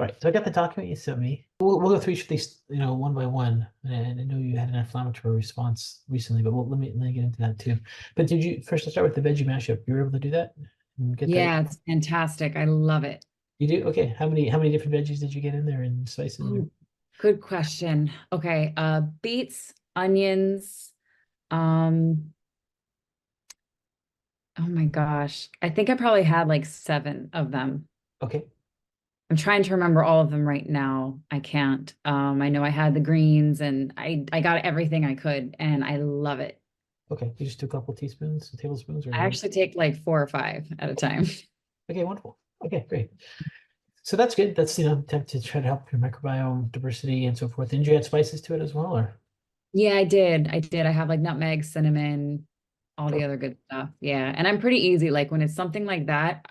All right, so I got the document you sent me. We'll go through each of these, one by one. And I know you had an inflammatory response recently, but let me get into that too. But did you first? Let's start with the veggie mashup. You were able to do that and get that? Yeah, it's fantastic. I love it. You do? Okay. How many different veggies did you get in there and spices? Oh, good question. Okay, beets, onions, um, oh my gosh. I think I probably had like seven of them. Okay. I'm trying to remember all of them right now. I can't. I know I had the greens and I got everything I could and I love it. Okay. You just do a couple teaspoons, tablespoons, or I more? actually take like four or five at a time. Okay, wonderful. Okay, great. So that's good. That's attempt to try to help your microbiome diversity and so forth. Did you add spices to it as well, or? Yeah, I did. I did. I have like nutmeg, cinnamon, all the Oh, other good stuff. Yeah. And I'm pretty easy. Like when it's something like that,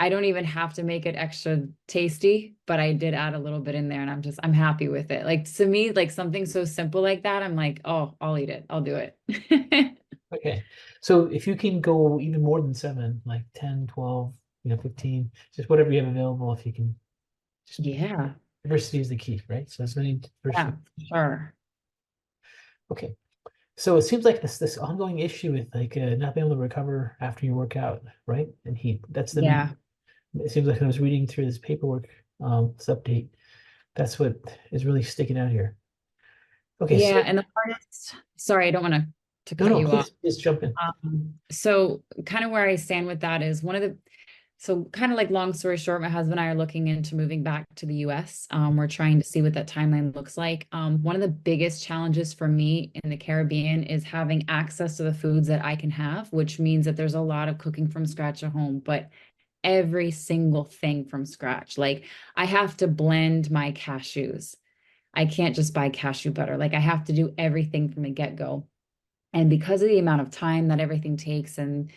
I don't even have to make it extra tasty, but I did add a little bit in there and I'm happy with it. Like to me, like something so simple like that, I'm like, oh, I'll eat it. I'll do it. okay. So if you can go even more than seven, like 10, 12, 15, just whatever you have available, if you can, just Yeah. diversity is the key, right? So as many Yeah, diversity. sure. Okay. So it seems like this ongoing issue with like not being able to recover after you work out, right? And heat. That's the main. Yeah. It seems like when I was reading through this paperwork, this update, that's what is really sticking out here. Okay, Yeah. so And the hardest, sorry, I don't want to no, cut no, you off. please jump in. So kind of where I stand with that is so kind of like long story short, my husband and I are looking into moving back to the US. We're trying to see what that timeline looks like. One of the biggest challenges for me in the Caribbean is having access to the foods that I can have, which means that there's a lot of cooking from scratch at home, but every single thing from scratch. Like I have to blend my cashews. I can't just buy cashew butter. Like I have to do everything from the get-go. And because of the amount of time that everything takes, and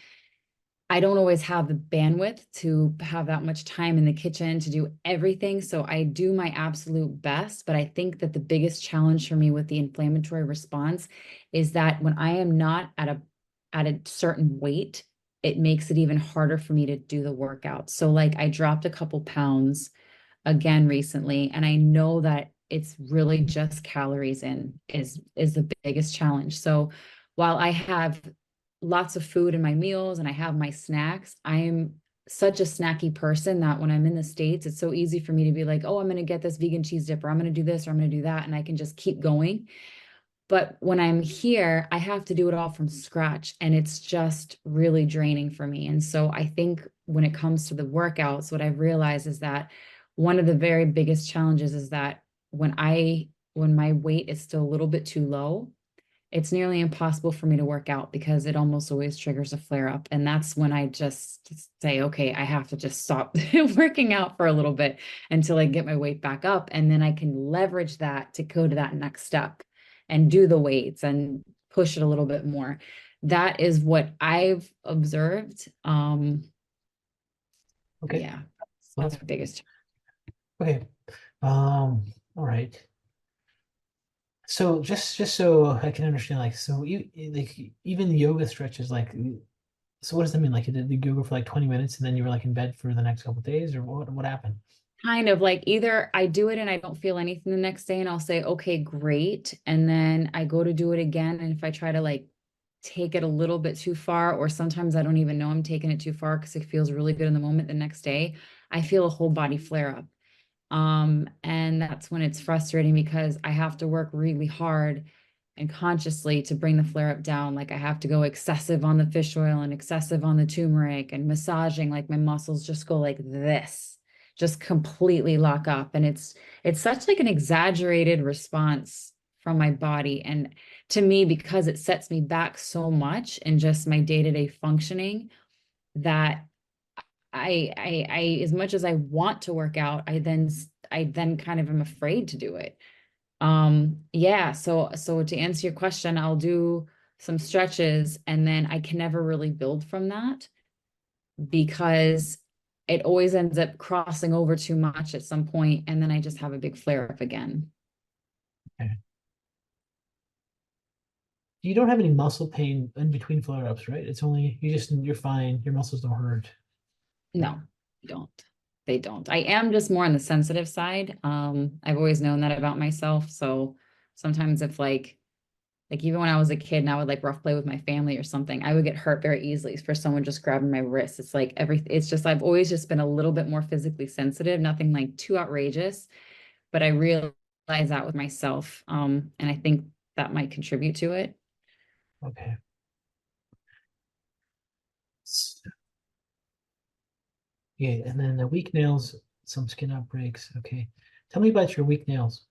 I don't always have the bandwidth to have that much time in the kitchen to do everything. So I do my absolute best. But I think that the biggest challenge for me with the inflammatory response is that when I am not at a certain weight, it makes it even harder for me to do the workout. So like I dropped a couple pounds again recently, and I know that it's really just calories in is the biggest challenge. So while I have lots of food in my meals and I have my snacks, I am such a snacky person that when I'm in the States, it's so easy for me to be like, oh, I'm going to get this vegan cheese dip, or I'm going to do this, or I'm going to do that. And I can just keep going. But when I'm here, I have to do it all from scratch. And it's just really draining for me. And so I think when it comes to the workouts, what I've realized is that one of the very biggest challenges is that when my weight is still a little bit too low, it's nearly impossible for me to work out because it almost always triggers a flare up. And that's when I just say, okay, I have to just stop working out for a little bit until I get my weight back up. And then I can leverage that to go to that next step and do the weights and push it a little bit more. That is what I've observed. Okay, Yeah, well, that's that's the biggest. okay. All right. So just so I can understand, like, so you like even the yoga stretches, like, so what does that mean? Like, you did the yoga for like 20 minutes and then you were like in bed for the next couple of days, or what happened? Kind of like either I do it and I don't feel anything the next day and I'll say, okay, great. And then I go to do it again. And if I try to like take it a little bit too far, or sometimes I don't even know I'm taking it too far because it feels really good in the moment the next day, I feel a whole body flare up. And that's when it's frustrating because I have to work really hard and consciously to bring the flare up down. Like I have to go excessive on the fish oil and excessive on the turmeric and massaging, like my muscles just go like this, just completely lock up. And it's such like an exaggerated response from my body. And to me, because it sets me back so much in just my day-to-day functioning, that as much as I want to work out, I then kind of am afraid to do it. Yeah, so to answer your question, I'll do some stretches and then I can never really build from that because it always ends up crossing over too much at some point and then I just have a big flare up again. Okay. You don't have any muscle pain in between flare-ups, right? It's only you're fine. Your muscles don't hurt. Right? No, I don't. they don't. I am just more on the sensitive side. I've always known that about myself. So sometimes if like even when I was a kid and I would like rough play with my family or something, I would get hurt very easily for someone just grabbing my wrist. It's like it's just I've always just been a little bit more physically sensitive, nothing like too outrageous, but I realize that with myself. And I think that might contribute to it. Okay. Yeah, and then the weak nails, some skin outbreaks. Okay. Tell me about your weak nails.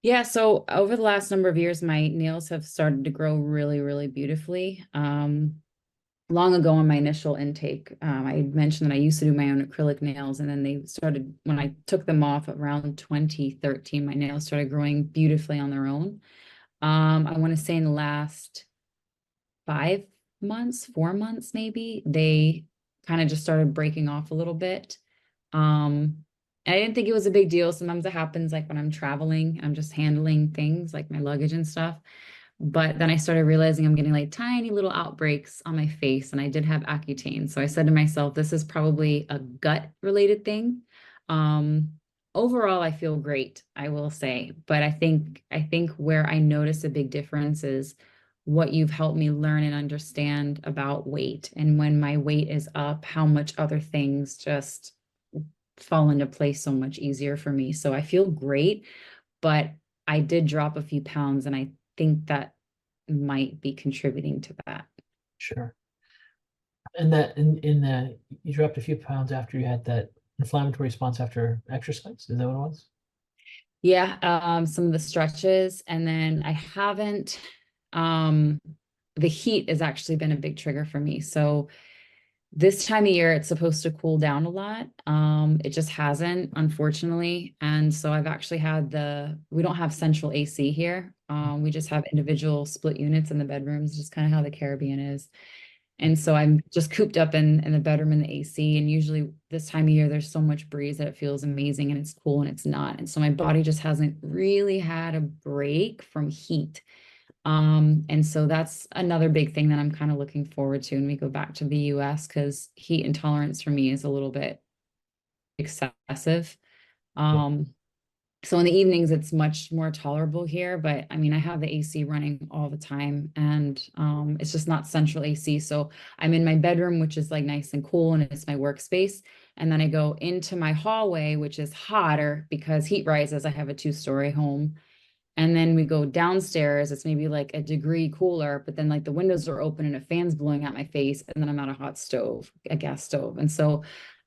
Yeah, so over the last number of years, my nails have started to grow really, really beautifully. Long ago in my initial intake, I mentioned that I used to do my own acrylic nails, and then they started, when I took them off around 2013, my nails started growing beautifully on their own. I want to say in the last 5 months, 4 months maybe, they kind of just started breaking off a little bit. And I didn't think it was a big deal. Sometimes it happens like when I'm traveling, I'm just handling things like my luggage and stuff. But then I started realizing I'm getting like tiny little outbreaks on my face, and I did have Accutane. So I said to myself, this is probably a gut related thing. Um, Overall, I feel great, I will say. But I think where I notice a big difference is what you've helped me learn and understand about weight. And when my weight is up, how much other things just fall into place so much easier for me. So I feel great, but I did drop a few pounds, and I think that might be contributing to that. Sure. And that in the you dropped a few pounds after you had that inflammatory response after exercise. Is that what it was? Yeah, some of the stretches, and then I haven't, um, the heat has actually been a big trigger for me. So this time of year, it's supposed to cool down a lot. It just hasn't, unfortunately. And so I've actually had we don't have central AC here. We just have individual split units in the bedrooms, just kind of how the Caribbean is. And so I'm just cooped up in the bedroom in the AC. And usually this time of year, there's so much breeze that it feels amazing and it's cool, and it's not. And so my body just hasn't really had a break from heat. And so that's another big thing that I'm kind of looking forward to when we go back to the US, because heat intolerance for me is a little bit excessive. Yeah. Um, so in the evenings, it's much more tolerable here, but I mean, I have the AC running all the time, and it's just not central AC. So I'm in my bedroom, which is like nice and cool, and it's my workspace. And then I go into my hallway, which is hotter because heat rises. I have a 2-story home. And then we go downstairs, it's maybe like a degree cooler, but then like the windows are open and a fan's blowing at my face, and then I'm at a hot stove, a gas stove. And so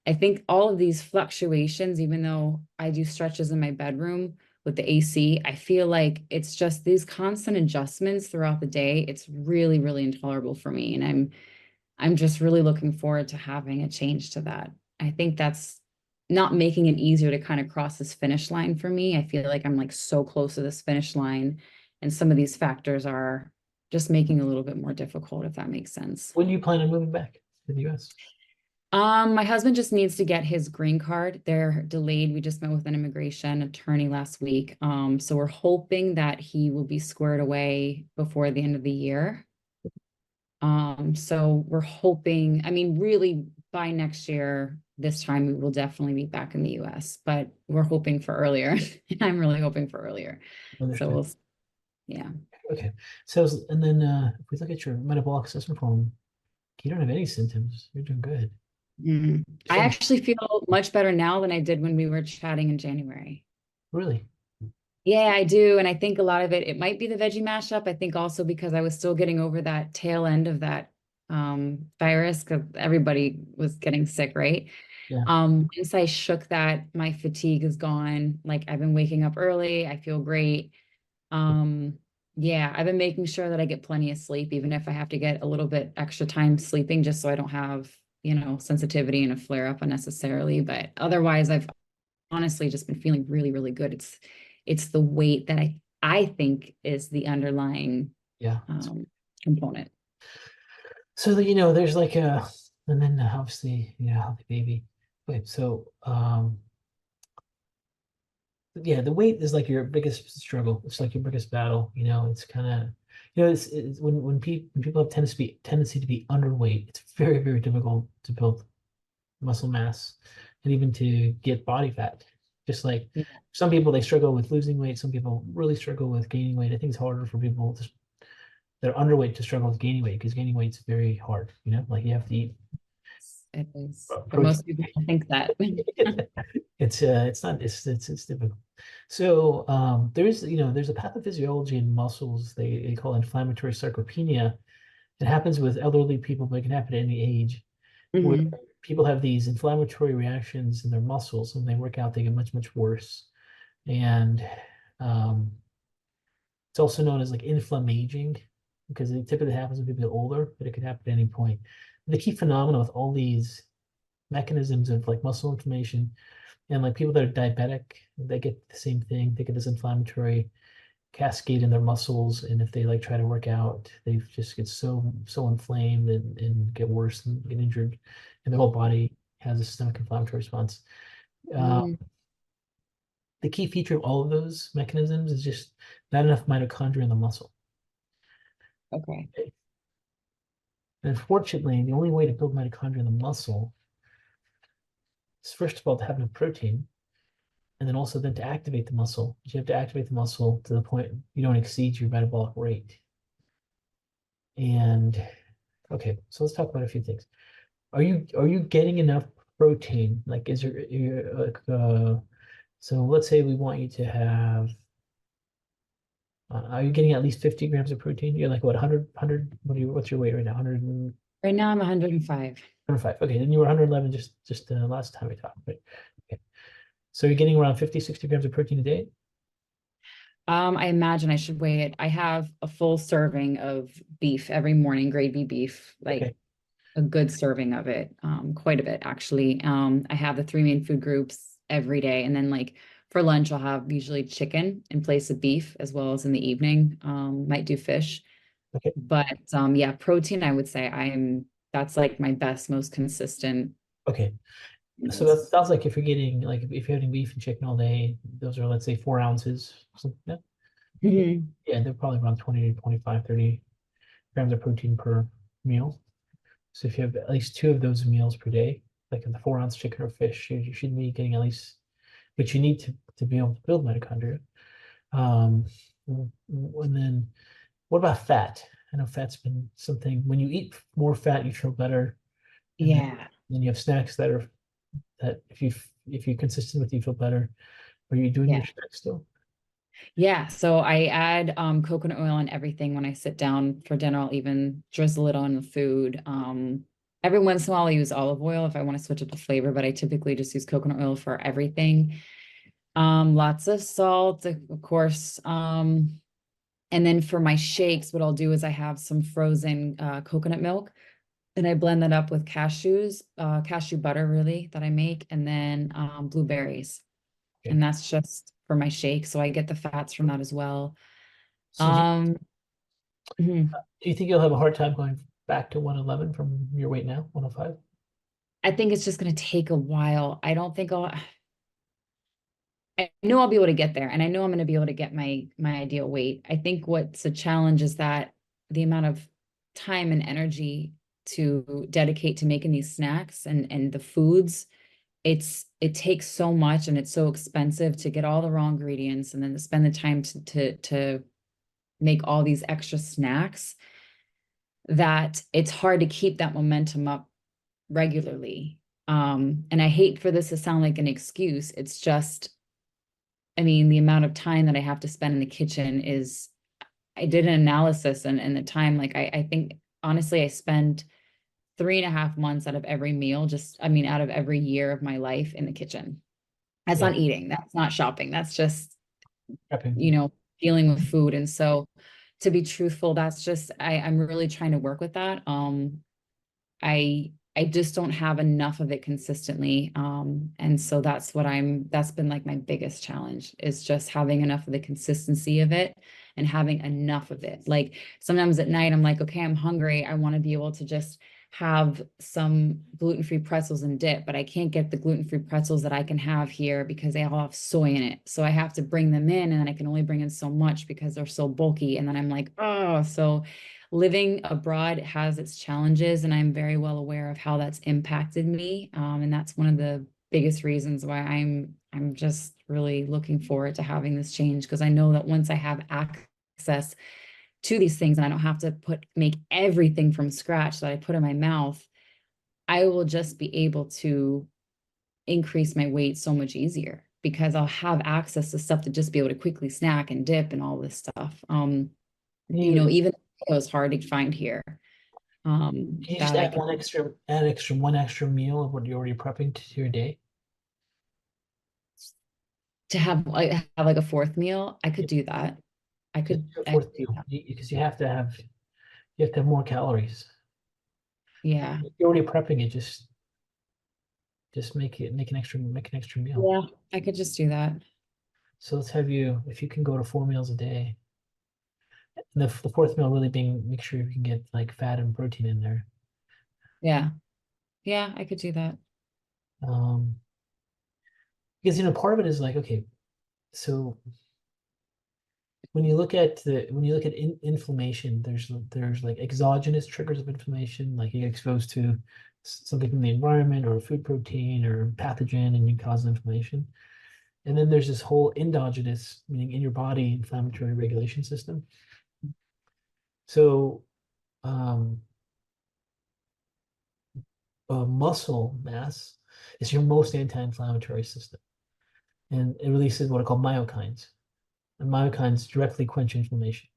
I think all of these fluctuations, even though I do stretches in my bedroom with the AC, I feel like it's just these constant adjustments throughout the day. It's really, really intolerable for me. And I'm just really looking forward to having a change to that. I think that's not making it easier to kind of cross this finish line for me. I feel like I'm like so close to this finish line, and some of these factors are just making it a little bit more difficult, if that makes sense. When do you plan on moving back to the US? My husband just needs to get his green card. They're delayed. We just met with an immigration attorney last week. So we're hoping that he will be squared away before the end of the year. So we're hoping, I mean, really by next year, this time we will definitely be back in the US, but we're hoping for earlier. And I'm really hoping for earlier. So Understood. yeah. Okay. So, and then if we look at your metabolic system form, you don't have any symptoms. You're doing good. I Showing actually feel much better now than I did when we were chatting in January. really. Yeah, I do. And I think a lot of it might be the veggie mashup. I think also because I was still getting over that tail end of that virus, because everybody was getting sick, right? Yeah. Once I shook that, my fatigue is gone. Like I've been waking up early. I feel great. Um, yeah, I've been making sure that I get plenty of sleep, even if I have to get a little bit extra time sleeping, just so I don't have, sensitivity and a flare up unnecessarily. But otherwise, I've honestly just been feeling really, really good. It's the weight that I think is the underlying Yeah. component. So there's like and then obviously, healthy baby. Wait, so yeah, the weight is like your biggest struggle. It's like your biggest battle. It's kind of, it's when people have tendency to be underweight, it's very, very difficult to build. muscle mass, and even to get body fat. Just like Yeah. some people, they struggle with losing weight. Some people really struggle with gaining weight. I think it's harder for people that are underweight to struggle with gaining weight because gaining weight's very hard. Like you have to eat It is. But protein. most people don't think that. It's not it's difficult. So there is there's a pathophysiology in muscles they call inflammatory sarcopenia. It happens with elderly people, but it can happen at any age, where Mhm. people have these inflammatory reactions in their muscles, and they work out, they get much worse. And um, it's also known as like inflammaging because it typically happens when people get older, but it could happen at any point. The key phenomenon with all these mechanisms of like muscle inflammation and like people that are diabetic, they get the same thing. They get this inflammatory cascade in their muscles, and if they like try to work out, they just get so inflamed and get worse and get injured, and the whole body has a systemic inflammatory response. Uh, Mm, the key feature of all of those mechanisms is just not enough mitochondria in the muscle. okay. And unfortunately, the only way to build mitochondria in the muscle is first of all to have enough protein, and then also then to activate the muscle. You have to activate the muscle to the point you don't exceed your metabolic rate. And okay, so let's talk about a few things. Are you getting enough protein? Like, is there like so let's say we want you to have are you getting at least 50 grams of protein? You're like what 100 what's your weight right now? 100 Right now I'm 105. 105. Okay, then you were 111 just last time we talked, right? Okay. So you're getting around 50, 60 grams of protein a day? I imagine I should weigh it. I have a full serving of beef every morning, grade B beef, like Okay. a good serving of it, quite a bit actually. I have the three main food groups every day, and then like for lunch I'll have usually chicken in place of beef, as well as in the evening, might do fish. Okay. But yeah, protein I would say that's like my best, most consistent Okay. So that meals. sounds like if you're getting like if you're having beef and chicken all day, those are let's say 4 ounces. So, yeah. Mhm. Yeah, they're probably around 20 to 25, 30 grams of protein per meal. So if you have at least two of those meals per day, like in the 4 ounce chicken or fish, you should be getting at least, but you need to be able to build mitochondria. Um, and then what about fat? I know fat's been something, when you eat more fat, you feel better. And Yeah. then you have snacks that if you're consistent with, you feel better. Are you doing Yeah. your snacks still? Yeah, so I add coconut oil in everything when I sit down for dinner. I'll even drizzle it on the food. Every once in a while, I use olive oil if I want to switch up the flavor, but I typically just use coconut oil for everything. Lots of salt, of course. And then for my shakes, what I'll do is I have some frozen coconut milk, and I blend that up with cashew butter, really, that I make, and then blueberries. Okay. And that's just for my shake. So I get the fats from that as well. So Um, mhm. do you think you'll have a hard time going back to 111 from your weight now, 105? I think it's just going to take a while. I know I'll be able to get there, and I know I'm going to be able to get my ideal weight. I think what's a challenge is that the amount of time and energy to dedicate to making these snacks and the foods, it takes so much, and it's so expensive to get all the raw ingredients and then to spend the time to make all these extra snacks, that it's hard to keep that momentum up regularly. And I hate for this to sound like an excuse. It's just, I mean, the amount of time that I have to spend in the kitchen is, I did an analysis, and the time, like, I think honestly, I spend 3.5 months out of every meal, just, I mean, out of every year of my life in the kitchen. That's Yeah, not eating, that's not shopping, that's just, you prepping. know, dealing with food. And so, to be truthful, that's just, I'm really trying to work with that. I just don't have enough of it consistently. And so that's been like my biggest challenge, is just having enough of the consistency of it and having enough of it. Like sometimes at night I'm like, okay, I'm hungry. I want to be able to just have some gluten-free pretzels and dip, but I can't get the gluten-free pretzels that I can have here because they all have soy in it. So I have to bring them in, and then I can only bring in so much because they're so bulky. And then I'm like, oh, so living abroad has its challenges, and I'm very well aware of how that's impacted me. And that's one of the biggest reasons why I'm just really looking forward to having this change, because I know that once I have access to these things and I don't have to make everything from scratch that I put in my mouth, I will just be able to increase my weight so much easier because I'll have access to stuff to just be able to quickly snack and dip and all this stuff. You Even it was hard to find here. can you just That I add could one extra meal of what you're already prepping to your day? to have like a fourth meal, I could do that. I Just could, do a I, fourth meal because you have to have more calories. yeah, If you're already prepping it, just make an extra meal. yeah, I could just do that. So let's have you, if you can go to 4 meals a day, and the fourth meal really being make sure you can get like fat and protein in there. Yeah, yeah, I could do that. Um, because part of it is like, okay, so when you look at inflammation, there's like exogenous triggers of inflammation, like you get exposed to something from the environment or a food protein or pathogen, and you cause inflammation. And then there's this whole endogenous, meaning in your body, inflammatory regulation system. So um, muscle mass is your most anti-inflammatory system, and it releases what are called myokines, and myokines directly quench inflammation.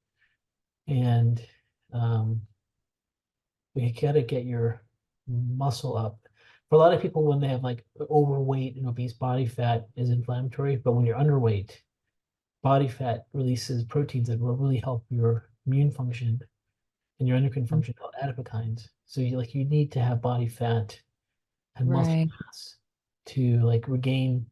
And um, we gotta get your muscle up. For a lot of people, when they have like overweight and obese, body fat is inflammatory, but when you're underweight, body fat releases proteins that will really help your immune function and your endocrine function called adipokines. So you need to have body fat and muscle Right. mass to like regain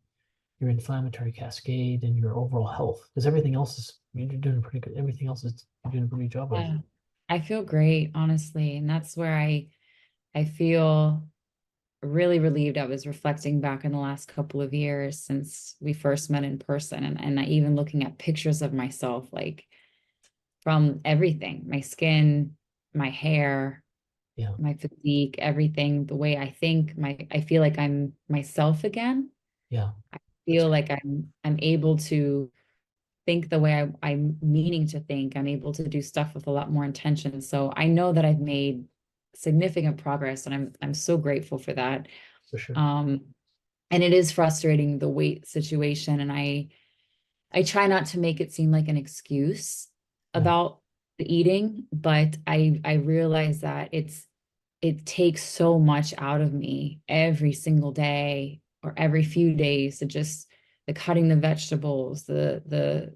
your inflammatory cascade and your overall health. Because everything else is you're doing pretty good. Everything else is you're doing a pretty good job with. Yeah. I feel great, honestly. And that's where I feel really relieved. I was reflecting back in the last couple of years since we first met in person, and I even looking at pictures of myself, like from everything, my skin, my hair, Yeah, my physique, everything, the way I think, I feel like I'm myself again. yeah, I that's feel like I'm able to think the way I'm meaning to think. I'm able to do stuff with a lot more intention. So I know that I've made significant progress, and I'm so grateful for that. for sure. Um, and it is frustrating, the weight situation, and I try not to make it seem like an excuse Yeah, about the eating, but I realize that it takes so much out of me every single day or every few days to just the cutting the vegetables, the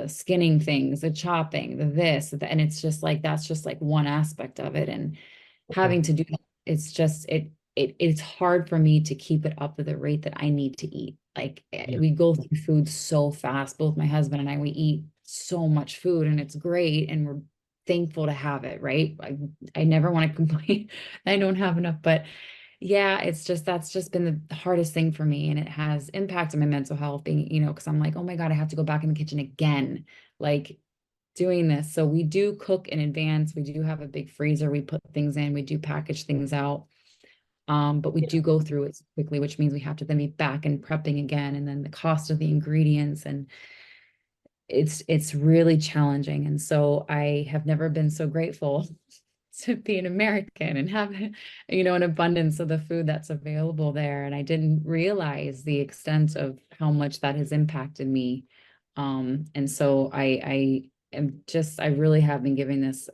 skinning things, the chopping, the this, and it's just like that's just like one aspect of it. And yeah, having to do that, it's just it's hard for me to keep it up at the rate that I need to eat. Like yeah, we go through food so fast. Both my husband and I, we eat so much food, and it's great, and we're thankful to have it, right? I never want to complain I don't have enough, but yeah, it's just that's just been the hardest thing for me, and it has impacted my mental health being, because I'm like, oh my God, I have to go back in the kitchen again. Like doing this. So we do cook in advance. We do have a big freezer. We put things in, we do package things out. But we yeah, do go through it quickly, which means we have to then be back and prepping again, and then the cost of the ingredients, and it's really challenging. And so I have never been so grateful to be an American and have, an abundance of the food that's available there. And I didn't realize the extent of how much that has impacted me. And so I really have been giving this,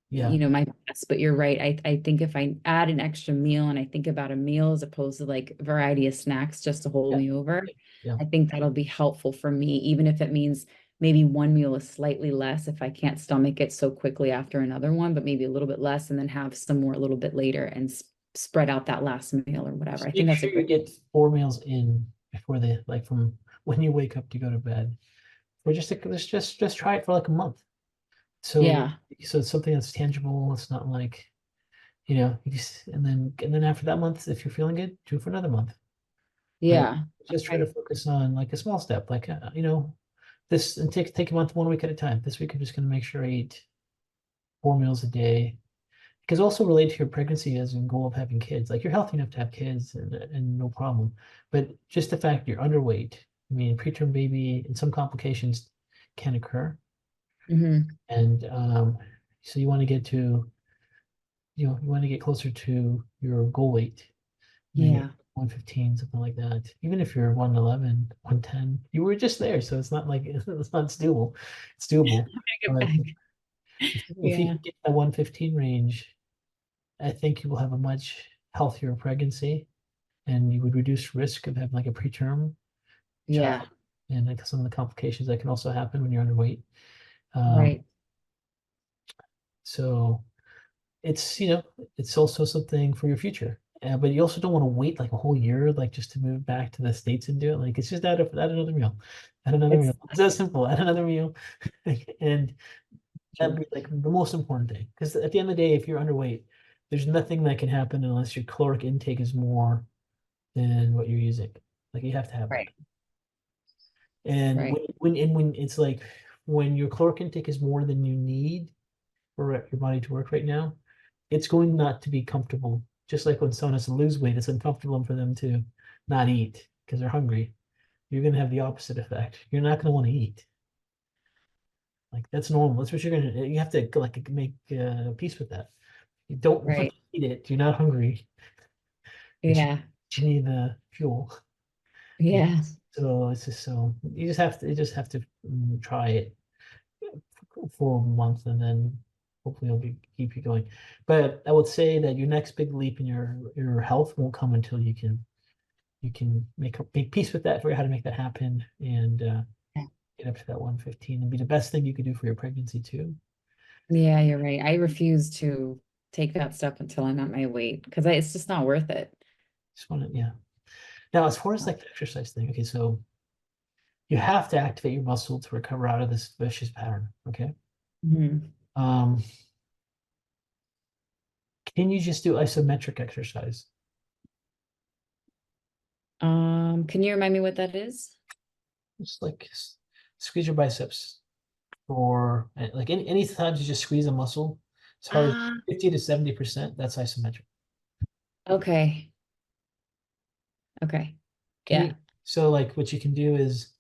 yeah, my best. But you're right. I think if I add an extra meal and I think about a meal as opposed to like a variety of snacks just to hold yeah, me over, yeah. I think that'll be helpful for me, even if it means maybe one meal is slightly less if I can't stomach it so quickly after another one, but maybe a little bit less and then have some more a little bit later and spread out that last meal or whatever. Just I think make that's a sure you great, get 4 meals in before they like from when you wake up to go to bed. Or let's just try it for like a month. So yeah, so it's something that's tangible. It's not like, and then after that month, if you're feeling good, do it for another month. But yeah. just try to Okay. focus on like a small step, like this, and take a month 1 week at a time. This week I'm just gonna make sure I eat 4 meals a day. Because also relate to your pregnancy as a goal of having kids. Like you're healthy enough to have kids and no problem. But just the fact you're underweight, I mean, preterm baby and some complications can occur. Hmm. And so you want to get to, you want to get closer to your goal weight, maybe Yeah. 115, something like that. Even if you're 111, 110, you were just there. So it's not like it's not doable. It's doable. Get But back. if you Yeah. can get that 115 range, I think you will have a much healthier pregnancy and you would reduce risk of having like a preterm child Yeah. and like some of the complications that can also happen when you're underweight. Um, Right. so it's, it's also something for your future. But you also don't want to wait like a whole year, like just to move back to the States and do it. Like it's just add another meal, add another It's meal. It's that simple. Add another meal, and that'd true. be like the most important thing. Because at the end of the day, if you're underweight, there's nothing that can happen unless your caloric intake is more than what you're using. Like you have to have that. Right. And Right. when it's like when your caloric intake is more than you need for your body to work right now, it's going not to be comfortable. Just like when someone has to lose weight, it's uncomfortable for them to not eat because they're hungry. You're going to have the opposite effect. You're not going to want to eat. Like that's normal. That's what you're going to. You have to like make peace with that. You don't want Right. to eat it. You're not hungry, but Yeah. you need the fuel. And Yeah. so it's just so you just have to try it for a month and then hopefully it'll keep you going. But I would say that your next big leap in your health won't come until you can make peace with that, figure out how to make that happen and get up to that 115 and be the best thing you could do for your pregnancy too. Yeah, you're right. I refuse to take that step until I'm at my weight because it's just not worth it. Just want to, yeah. Now, as far as like the exercise thing, okay, so you have to activate your muscle to recover out of this vicious pattern. Okay. Mhm. Um, can you just do isometric exercise? Can you remind me what that is? Just like squeeze your biceps or like any times you just squeeze a muscle as hard as Ah, 50 to 70%, that's isometric. okay. Okay. Can you Yeah. so like what you can do is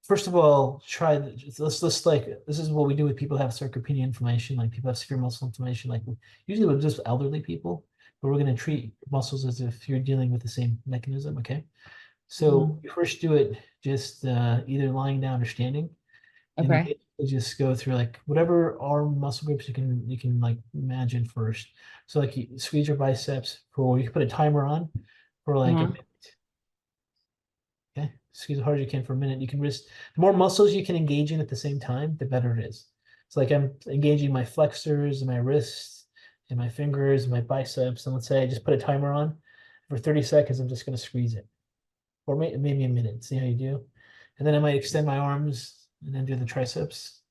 first of all try let's like this is what we do with people who have sarcopenia inflammation, like people have severe muscle inflammation, like usually with just elderly people, but we're going to treat muscles as if you're dealing with the same mechanism, okay? So Mhm. you first do it just either lying down or standing. And you Okay. basically just go through like whatever arm muscle groups you can like imagine first. So like you squeeze your biceps for you can put a timer on for like a Uh-huh. minute. Okay. Squeeze as hard as you can for a minute. You can risk the more muscles you can engage in at the same time, the better it is. It's like I'm engaging my flexors and my wrists and my fingers and my biceps. And let's say I just put a timer on for 30 seconds, I'm just gonna squeeze it. Or maybe a minute. See how you do. And then I might extend my arms and then do the triceps.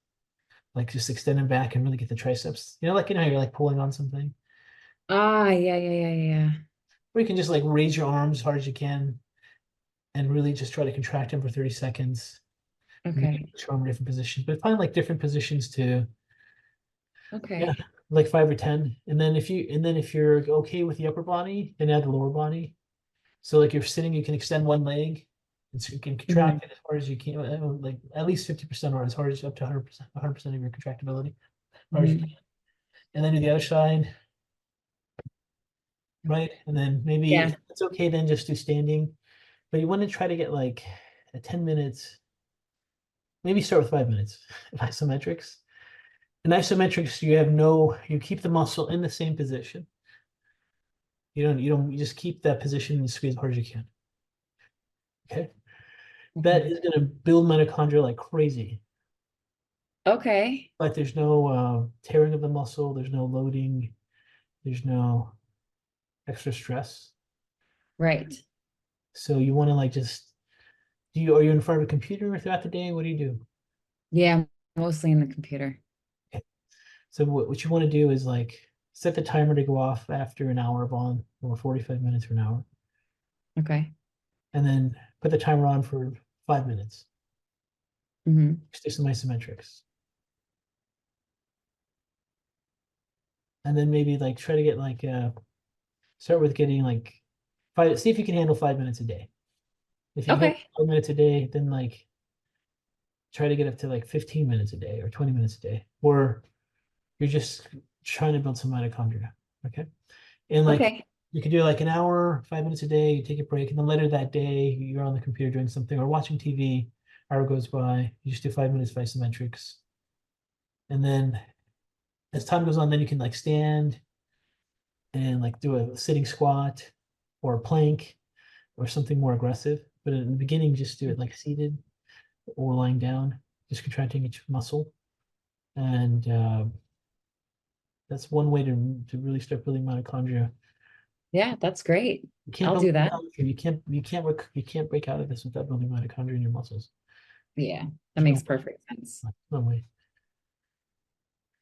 Like just extend them back and really get the triceps. Like how you're like pulling on something. Ah, yeah, yeah, yeah, yeah. Or you can just like raise your arms as hard as you can and really just try to contract them for 30 seconds. And then Okay. put your arm in different positions. But find like different positions to, yeah, Okay. like 5 or 10. And then if you're okay with the upper body, then add the lower body. So like you're sitting, you can extend one leg. And so you can Mhm. contract it as hard as you can, like at least 50% or as hard as up to 100% of your contractibility, as hard as you can. Mhm. And then do the other side, right? And then maybe Yeah. if it's okay, then just do standing. But you want to try to get like a 10 minutes, maybe start with 5 minutes of isometrics. In isometrics, you keep the muscle in the same position. You just keep that position and squeeze as hard as you can. Okay. That Okay. is going to build mitochondria like crazy. Okay. But there's no tearing of the muscle, there's no loading, there's no extra stress. Right. So you want to like just are you in front of a computer throughout the day? What do you do? Yeah, mostly in the computer. So what you want to do is like set the timer to go off after an hour of on or 45 minutes or an hour, Okay. and then put the timer on for 5 minutes. Hmm. Just do some isometrics. and then maybe like try to get like start with getting like see if you can handle 5 minutes a day. If you can handle Okay. 5 minutes a day, then like try to get up to like 15 minutes a day or 20 minutes a day, or you're just trying to build some mitochondria. Okay. And like Okay. you could do like an hour, 5 minutes a day, you take a break, and then later that day you're on the computer doing something or watching TV, hour goes by, you just do 5 minutes of isometrics. And then as time goes on, then you can like stand and like do a sitting squat or a plank or something more aggressive. But in the beginning, just do it like seated or lying down, just contracting each muscle. And that's one way to really start building mitochondria. Yeah, that's great. You can't I'll build do that. mitochondria. You can't break out of this without building mitochondria in your muscles. Yeah, that There's makes no perfect sense. no way.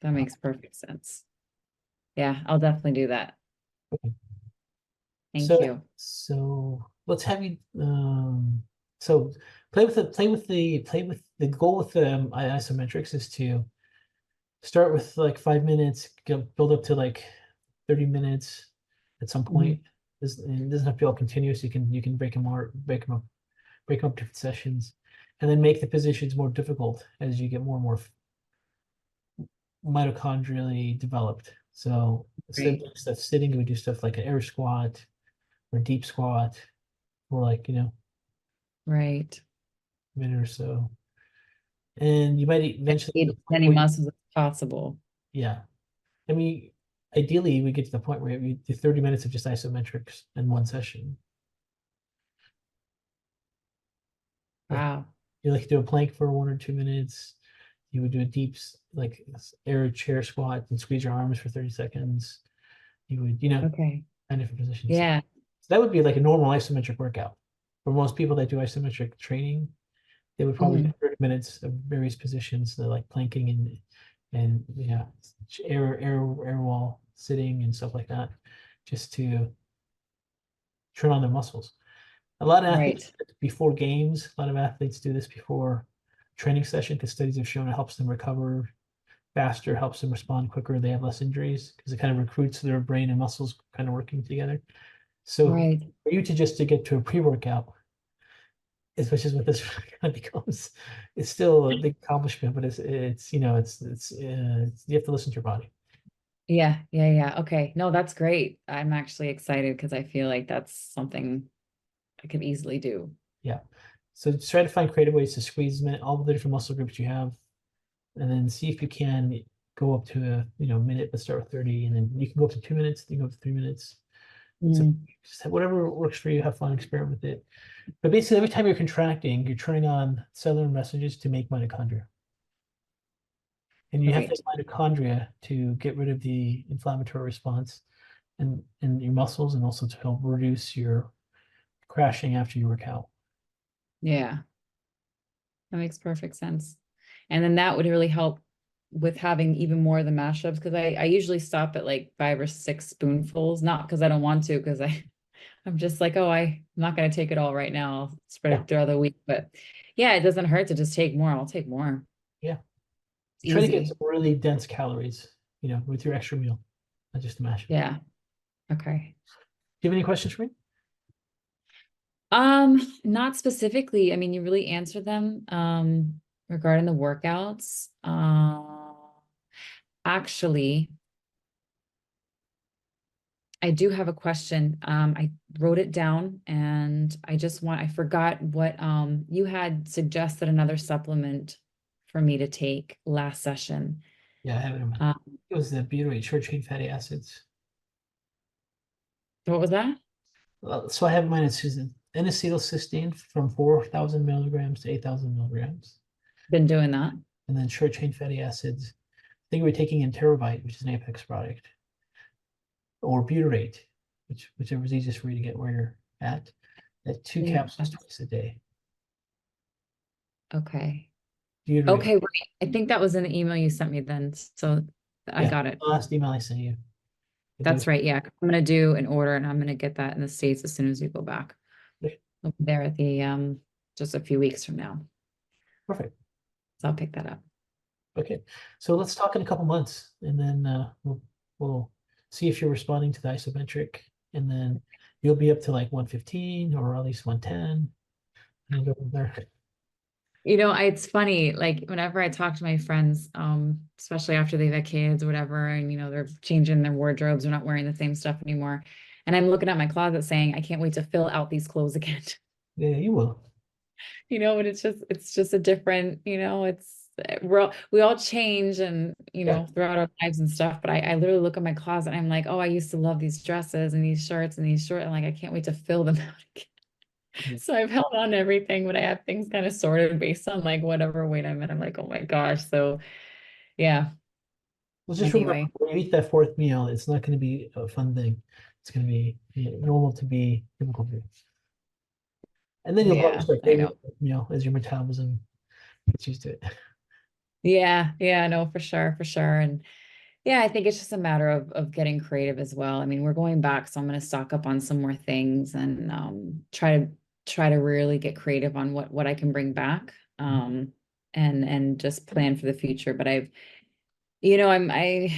That makes perfect sense. Yeah, I'll definitely do that. Okay. Thank So you. let's have you so play with the goal with isometrics is to start with like 5 minutes, build up to like 30 minutes at some Mhm. point. It doesn't have to be all continuous. You can break them up different sessions, and then make the positions more difficult as you get more and more mitochondrially developed. So instead of Right. doing stuff sitting, we do stuff like an air squat or deep squat, or like Right. a minute or so. And you might eventually get to Need the as point many where muscles as possible. yeah. I mean, ideally we get to the point where we do 30 minutes of just isometrics in one session. Like Wow. you like do a plank for 1 or 2 minutes. You would do a deep like air chair squat and squeeze your arms for 30 seconds. You would, Okay. kind of different positions. So Yeah. that would be like a normal isometric workout. For most people that do isometric training, they would probably do Mhm. 30 minutes of various positions, so like planking and yeah, air wall sitting and stuff like that, just to turn on their muscles. A lot of athletes Right. do this before games. A lot of athletes do this before training session because studies have shown it helps them recover faster, helps them respond quicker. They have less injuries because it kind of recruits their brain and muscles kind of working together. So Right. for you to get to a pre-workout, as much as what this kind of becomes, it's still a big accomplishment, but you have to listen to your body. Yeah. Yeah. Yeah. Okay. No, that's great. I'm actually excited because I feel like that's something I could easily do. Yeah. So just try to find creative ways to squeeze in all the different muscle groups you have, and then see if you can go up to a minute, but start with 30, and then you can go up to 2 minutes, then go up to 3 minutes. So Mm. just whatever works for you, have fun, experiment with it. But basically, every time you're contracting, you're turning on cellular messages to make mitochondria. And you have to Right. have mitochondria to get rid of the inflammatory response in your muscles, and also to help reduce your crashing after you work out. Yeah. That makes perfect sense. And then that would really help with having even more of the mashups because I usually stop at like 5 or 6 spoonfuls, not because I don't want to, because I'm just like, oh, I'm not going to take it all right now. I'll spread Yeah, it throughout the week. But yeah, it doesn't hurt to just take more. I'll take more. yeah. It's Try to get easy. some really dense calories, with your extra meal, not just a mash. Do Yeah. Okay. you have any questions for me? Not specifically. I mean, you really answered them regarding the workouts. Actually, I do have a question. I wrote it down and I forgot what you had suggested another supplement for me to take last session. Yeah, I have it in mind. Um, It was the butyrate short chain fatty acids. what was that? So I have in mind it's N-acetylcysteine from 4,000 milligrams to 8,000 milligrams, Been doing that. and then short chain fatty acids. I think we're taking in Terabyte, which is an Apex product, or butyrate, whichever is easiest for you to get where you're at 2 capsules Yeah. twice a day. Okay. Butyrate. Okay, right. I think that was in the email you sent me then. So I Yeah, got it. the last email I sent you. I do That's right. Yeah. I'm gonna do an order and I'm gonna get that in the States as soon as we go back. it. I'll be there at the just a few weeks from now. Perfect. So I'll pick that up. Okay. So let's talk in a couple months, and then we'll see if you're responding to the isometric, and then you'll be up to like 115 or at least 110, and go from there. It's funny, like whenever I talk to my friends, especially after they've had kids or whatever, and they're changing their wardrobes, they're not wearing the same stuff anymore. And I'm looking at my closet saying, I can't wait to fill out these clothes again. Yeah, you will. But it's just a different, we all change and Yeah. throughout our lives and stuff. But I literally look at my closet and I'm like, oh, I used to love these dresses and these shirts and these shorts, and like I can't wait to fill them out again. So I've held on to everything, but I have things kind of sorted based on like whatever weight I'm at. I'm like, oh my gosh. So yeah. Well, just remember, Anyway. when you eat that fourth meal, it's not going to be a fun thing. It's going to be normal to be typical food. And then you'll probably Yeah, start I craving know. as your metabolism gets used to it. Yeah, yeah, no, for sure, for sure. And yeah, I think it's just a matter of getting creative as well. I mean, we're going back, so I'm going to stock up on some more things and try to really get creative on what I can bring back. And just plan for the future. But I've you know, I'm I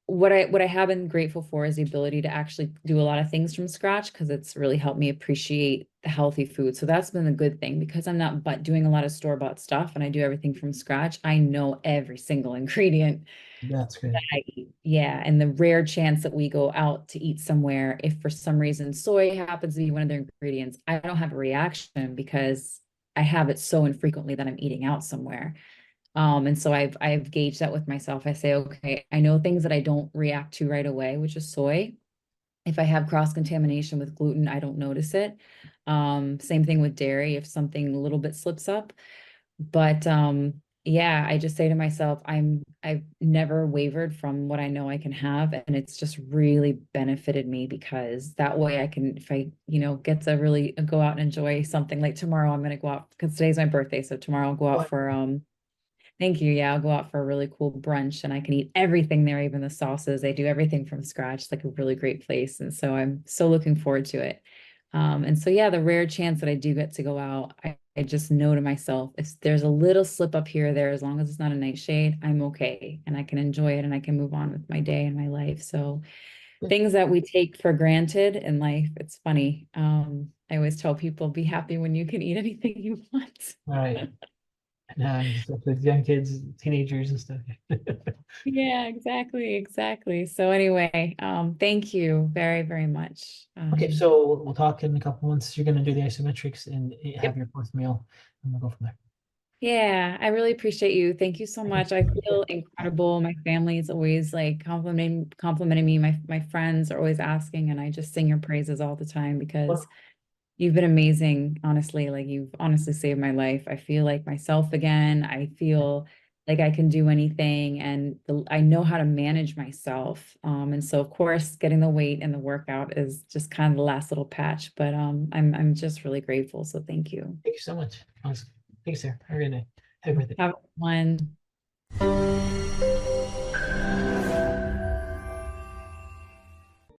what I have been grateful for is the ability to actually do a lot of things from scratch because it's really helped me appreciate the healthy food. So that's been a good thing because I'm not but doing a lot of store-bought stuff and I do everything from scratch. I know every single ingredient That's great. that I eat. Yeah. And the rare chance that we go out to eat somewhere, if for some reason soy happens to be one of their ingredients, I don't have a reaction because I have it so infrequently that I'm eating out somewhere. And so I've gauged that with myself. I say, okay, I know things that I don't react to right away, which is soy. If I have cross contamination with gluten, I don't notice it. Same thing with dairy, if something a little bit slips up. But yeah, I just say to myself, I've never wavered from what I know I can have. And it's just really benefited me because that way I can, if I, get to really go out and enjoy something like tomorrow, I'm gonna go out because today's my birthday. So tomorrow I'll go out Well, for thank you. Yeah, I'll go out for a really cool brunch and I can eat everything there, even the sauces. They do everything from scratch. It's like a really great place. And so I'm so looking forward to it. And so, yeah, the rare chance that I do get to go out, I just know to myself, if there's a little slip up here or there, as long as it's not a nightshade, I'm okay. And I can enjoy it and I can move on with my day and my life. So things that we take for granted in life, it's funny. I always tell people, be happy when you can eat anything you want. all right. And stuff with young kids, teenagers and stuff. Yeah, exactly, exactly. So anyway, thank you very, very much. Okay, so we'll talk in a couple months. You're going to do the isometrics and have Yep. your fourth meal, and we'll go from there. Yeah, I really appreciate you. Thank you so much. I feel incredible. My family is always like complimenting me. My friends are always asking, and I just sing your praises all the time because Well, you've been amazing, honestly. Like you've honestly saved my life. I feel like myself again. I feel like I can do anything and I know how to manage myself. And so of course, getting the weight and the workout is just kind of the last little patch, but I'm just really grateful. So thank you. thank you so much. Thanks, Sarah. Have a good day. Have a great day. Have one.